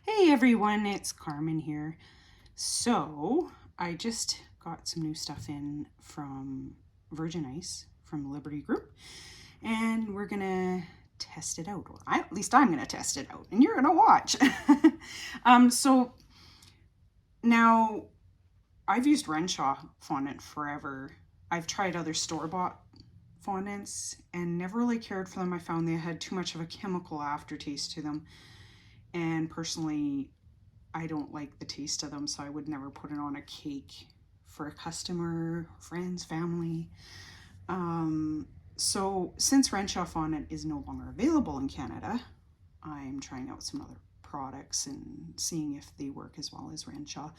Hey everyone, it's Carmen here. So I just got some new stuff in from Virgin Ice from Liberty Group, and we're gonna test it out. Or at least I'm gonna test it out, and you're gonna watch. So now I've used Renshaw fondant forever. I've tried other store-bought fondants and never really cared for them. I found they had too much of a chemical aftertaste to them, and personally I don't like the taste of them, so I would never put it on a cake for a customer, friends, family. So since Renshaw fondant is no longer available in Canada, I'm trying out some other products and seeing if they work as well as Renshaw.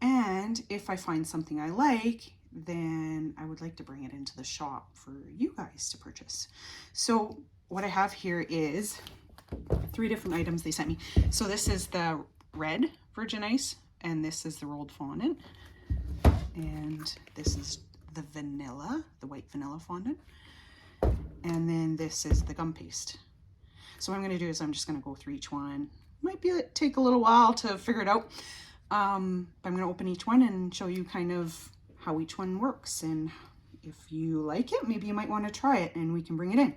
And if I find something I like, then I would like to bring it into the shop for you guys to purchase. So what I have here is 3 different items they sent me. So this is the red Virgin Ice, and this is the rolled fondant, and this is the vanilla, the white vanilla fondant, and then this is the gum paste. So what I'm going to do is I'm just going to go through each one. Might take a little while to figure it out, but I'm going to open each one and show you kind of how each one works, and if you like it, maybe you might want to try it and we can bring it in.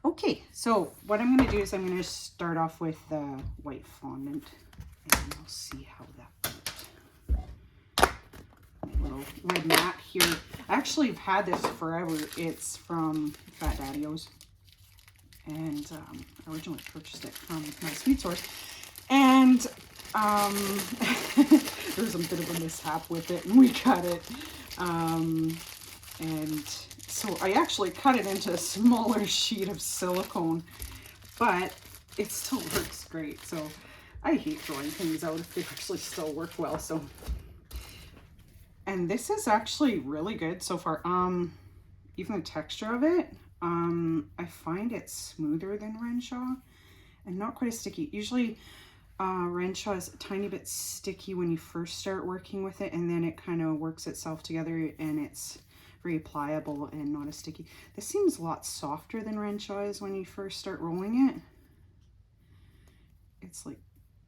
Okay, so what I'm going to do is I'm going to start off with the white fondant, and we'll see how that worked. My little red mat here. I actually have had this forever. It's from Fat Daddy-O's, and I originally purchased it from my sweet source, and there was a bit of a mishap with it, and we cut it, and so I actually cut it into a smaller sheet of silicone, but it still works great. So I hate throwing things out if they actually still work well. So, and this is actually really good so far. Even the texture of it, I find it smoother than Renshaw and not quite as sticky. Usually Renshaw is a tiny bit sticky when you first start working with it, and then it kind of works itself together and it's very pliable and not as sticky. This seems a lot softer than Renshaw is when you first start rolling it. It's like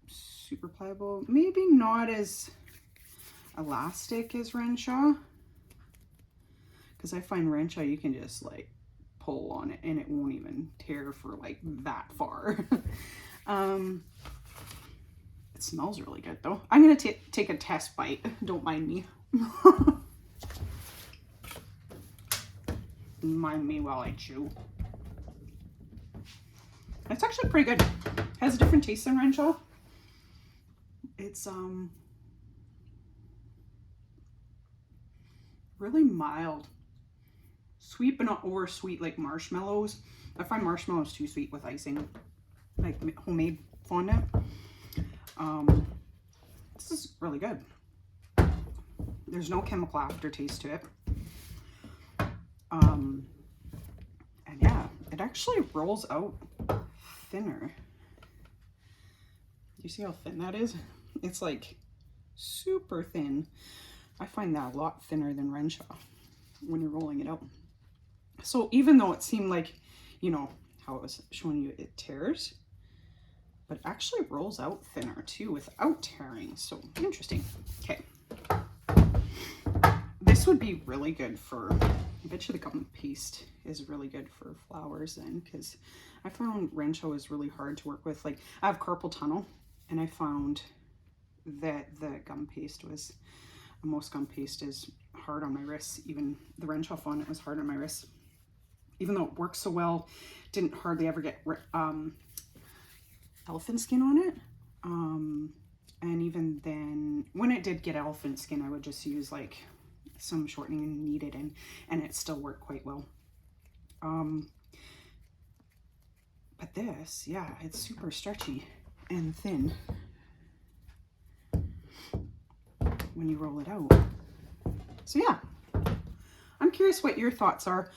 super pliable, maybe not as elastic as Renshaw, because I find Renshaw you can just like pull on it and it won't even tear for like that far. It smells really good though. I'm gonna take a test bite, don't mind me. Mind me while I chew. It's actually pretty good. It has a different taste than Renshaw. It's really mild, sweet but not over sweet like marshmallows. I find marshmallows too sweet with icing, like homemade fondant. This is really good. There's no chemical aftertaste to it. And yeah, it actually rolls out thinner. You see how thin that is? It's like super thin. I find that a lot thinner than Renshaw when you're rolling it out. So even though it seemed like, you know, how it was showing you it tears, but it actually rolls out thinner too without tearing. So interesting. Okay. This would be really good for, I bet you the gum paste is really good for flowers then, because I found Renshaw is really hard to work with. Like I have carpal tunnel, and I found that the gum paste was, most gum paste is hard on my wrists. Even the Renshaw fondant was hard on my wrists. Even though it works so well, didn't hardly ever get elephant skin on it. And even then, when it did get elephant skin, I would just use like some shortening and knead it in, and it still worked quite well. But this, yeah, it's super stretchy and thin when you roll it out. So yeah, I'm curious what your thoughts are,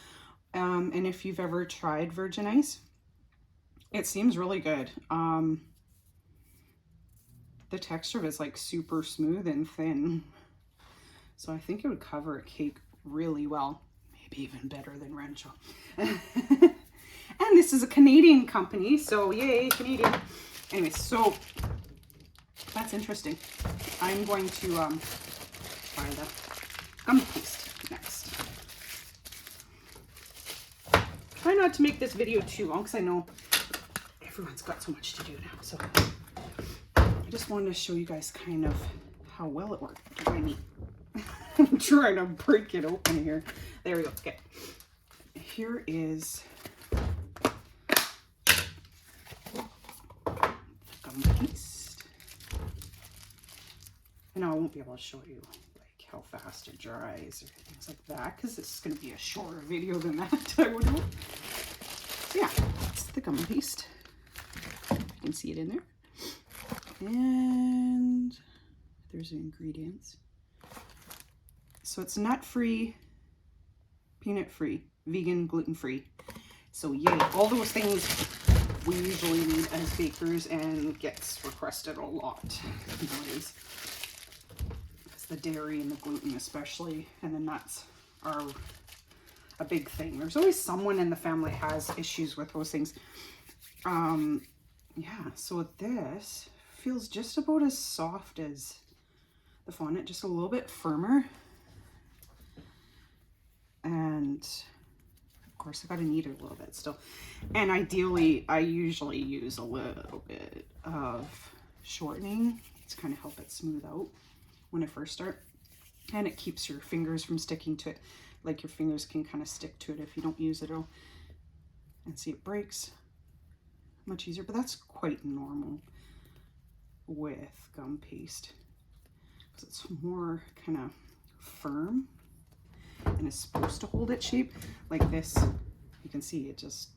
and if you've ever tried Virgin Ice. It seems really good. The texture is like super smooth and thin, so I think it would cover a cake really well, maybe even better than Renshaw. And this is a Canadian company, so yay, Canadian. Anyway, so That's interesting. I'm going to try the gum paste next. Try not to make this video too long because I know everyone's got so much to do now. So I just wanted to show you guys kind of how well it worked. I mean, I'm trying to break it open here. There we go. Okay. Here is gum paste. And I won't be able to show you like how fast it dries or things like that because this is going to be a shorter video than that, I would hope. So yeah, that's the gum paste. You can see it in there. And there's the ingredients. So it's nut-free, peanut-free, vegan, gluten-free. So yay, all those things we usually need as bakers and gets requested a lot nowadays. Because the dairy and the gluten especially, and the nuts are a big thing. There's always someone in the family has issues with those things. Yeah, so this feels just about as soft as the fondant, just a little bit firmer. And of course I gotta knead it a little bit still. And ideally I usually use a little bit of shortening to kind of help it smooth out when I first start. And it keeps your fingers from sticking to it. Like your fingers can kind of stick to it if you don't use it all. And see, it breaks much easier, but that's quite normal with gum paste because it's more kind of firm and it's supposed to hold its shape. Like this, you can see it just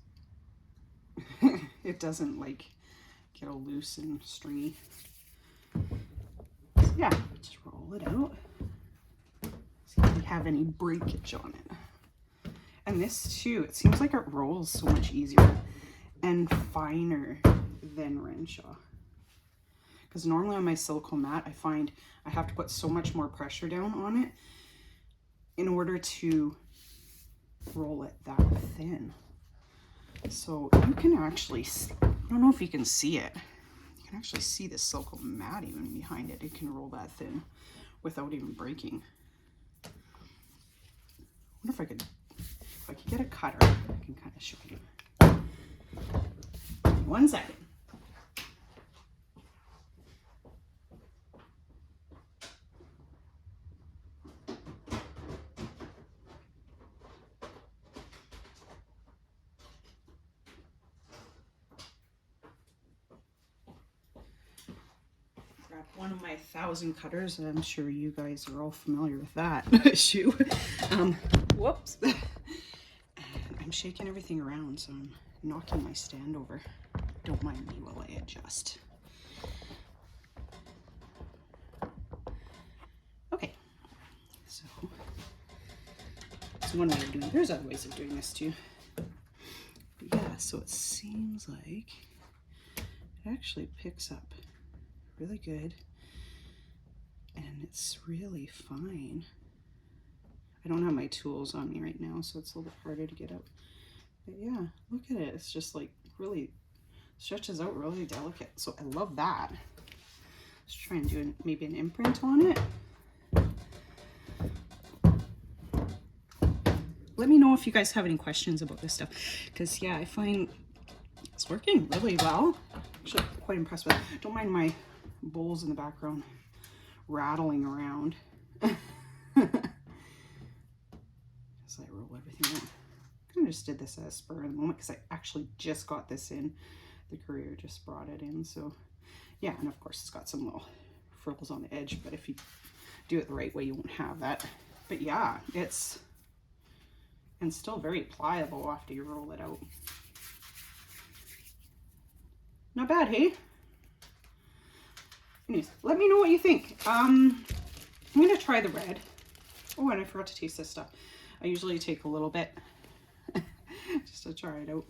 it doesn't like get all loose and stringy. So yeah, just roll it out. See if we have any breakage on it. And this too, it seems like it rolls so much easier and finer than Renshaw. Because normally on my silicone mat, I find I have to put so much more pressure down on it in order to roll it that thin. So you can actually see, I don't know if you can see it. You can actually see the silicone mat even behind it. It can roll that thin without even breaking. I wonder if I could get a cutter, I can kind of show you. 1 second. Grab one of my 1,000 cutters, and I'm sure you guys are all familiar with that issue. Whoops. And I'm shaking everything around, so I'm knocking my stand over. Don't mind me while I adjust. Okay, so one way of doing it. There's other ways of doing this too. But yeah, so it seems like it actually picks up really good and it's really fine. I don't have my tools on me right now, so it's a little bit harder to get out. But yeah, look at it. It's just like really stretches out really delicate. So I love that. Let's try and do maybe an imprint on it. Let me know if you guys have any questions about this stuff. Because yeah, I find it's working really well. Actually, quite impressed with it. Don't mind my bowls in the background rattling around. As I roll everything out. I kind of just did this as a spur of the moment because I actually just got this in. The courier just brought it in, so yeah. And of course it's got some little frills on the edge, but if you do it the right way you won't have that. But yeah, it's and still very pliable after you roll it out. Not bad, hey? Anyways, let me know what you think. I'm gonna try the red. Oh, and I forgot to taste this stuff. I usually take a little bit just to try it out.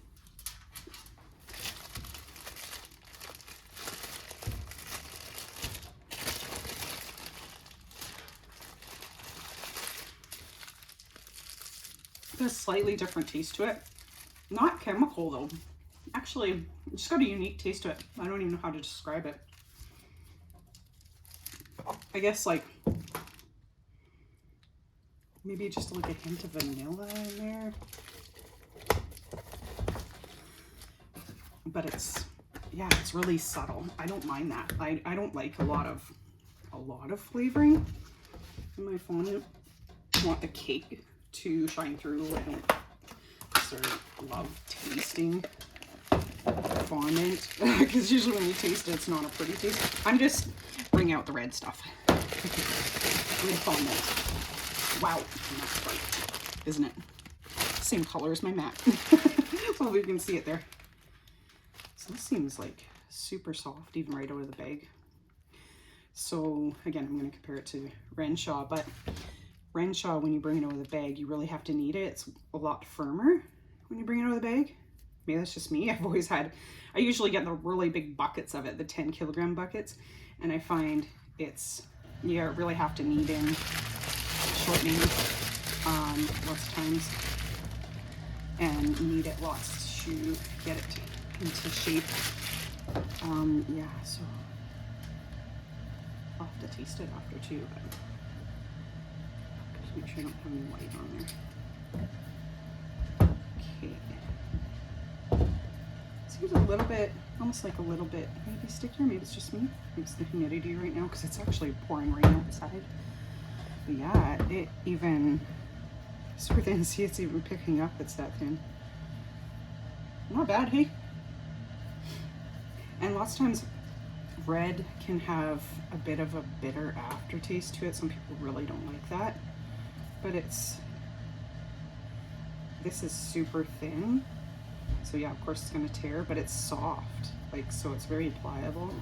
There's a slightly different taste to it. Not chemical though. Actually, it's just got a unique taste to it. I don't even know how to describe it. I guess like maybe just like a hint of vanilla in there. But it's, yeah, it's really subtle. I don't mind that. I don't like a lot of flavoring in my fondant. I want the cake to shine through. I don't sort of love tasting fondant because usually when you taste it, it's not a pretty taste. I'm just bringing out the red stuff. Red fondant. Wow, and that's bright, isn't it? Same color as my mat. Hopefully you can see it there. So this seems like super soft, even right out of the bag. So again, I'm going to compare it to Renshaw, but Renshaw, when you bring it out of the bag, you really have to knead it. It's a lot firmer when you bring it out of the bag. Maybe that's just me. I've always had, I usually get the really big buckets of it, the 10 kilogram buckets, and I find it's, you really have to knead in shortening lots of times and knead it lots to get it into shape. Yeah, so I'll have to taste it after too, but just make sure I don't have any white on there. Okay. Seems a little bit, almost like a little bit maybe stickier. Maybe it's just me. Maybe it's the humidity right now because it's actually pouring rain outside. But yeah, it even super thin. See, it's even picking up. It's that thin. Not bad, hey? And lots of times red can have a bit of a bitter aftertaste to it. Some people really don't like that. But it's, this is super thin. So yeah, of course it's gonna tear, but it's soft. Like, so it's very pliable.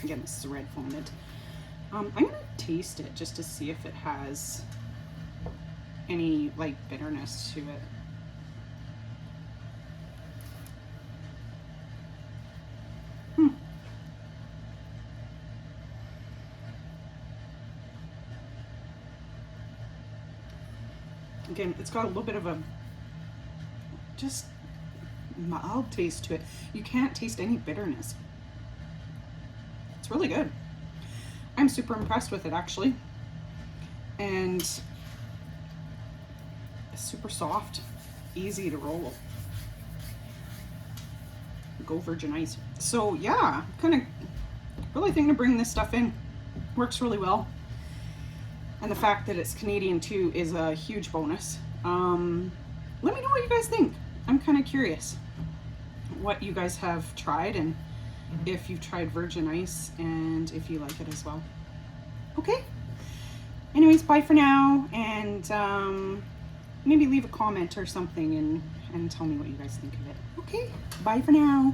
Again, this is a red fondant. I'm gonna taste it just to see if it has any like bitterness to it. Again, it's got a little bit of a just mild taste to it. You can't taste any bitterness. It's really good. I'm super impressed with it actually. And it's super soft, easy to roll. Go Virgin Ice. So yeah, kind of really thinking of bringing this stuff in. Works really well. And the fact that it's Canadian too is a huge bonus. Let me know what you guys think. I'm kind of curious what you guys have tried and if you've tried Virgin Ice and if you like it as well. Okay. Anyways, bye for now, and maybe leave a comment or something and tell me what you guys think of it. Okay, bye for now.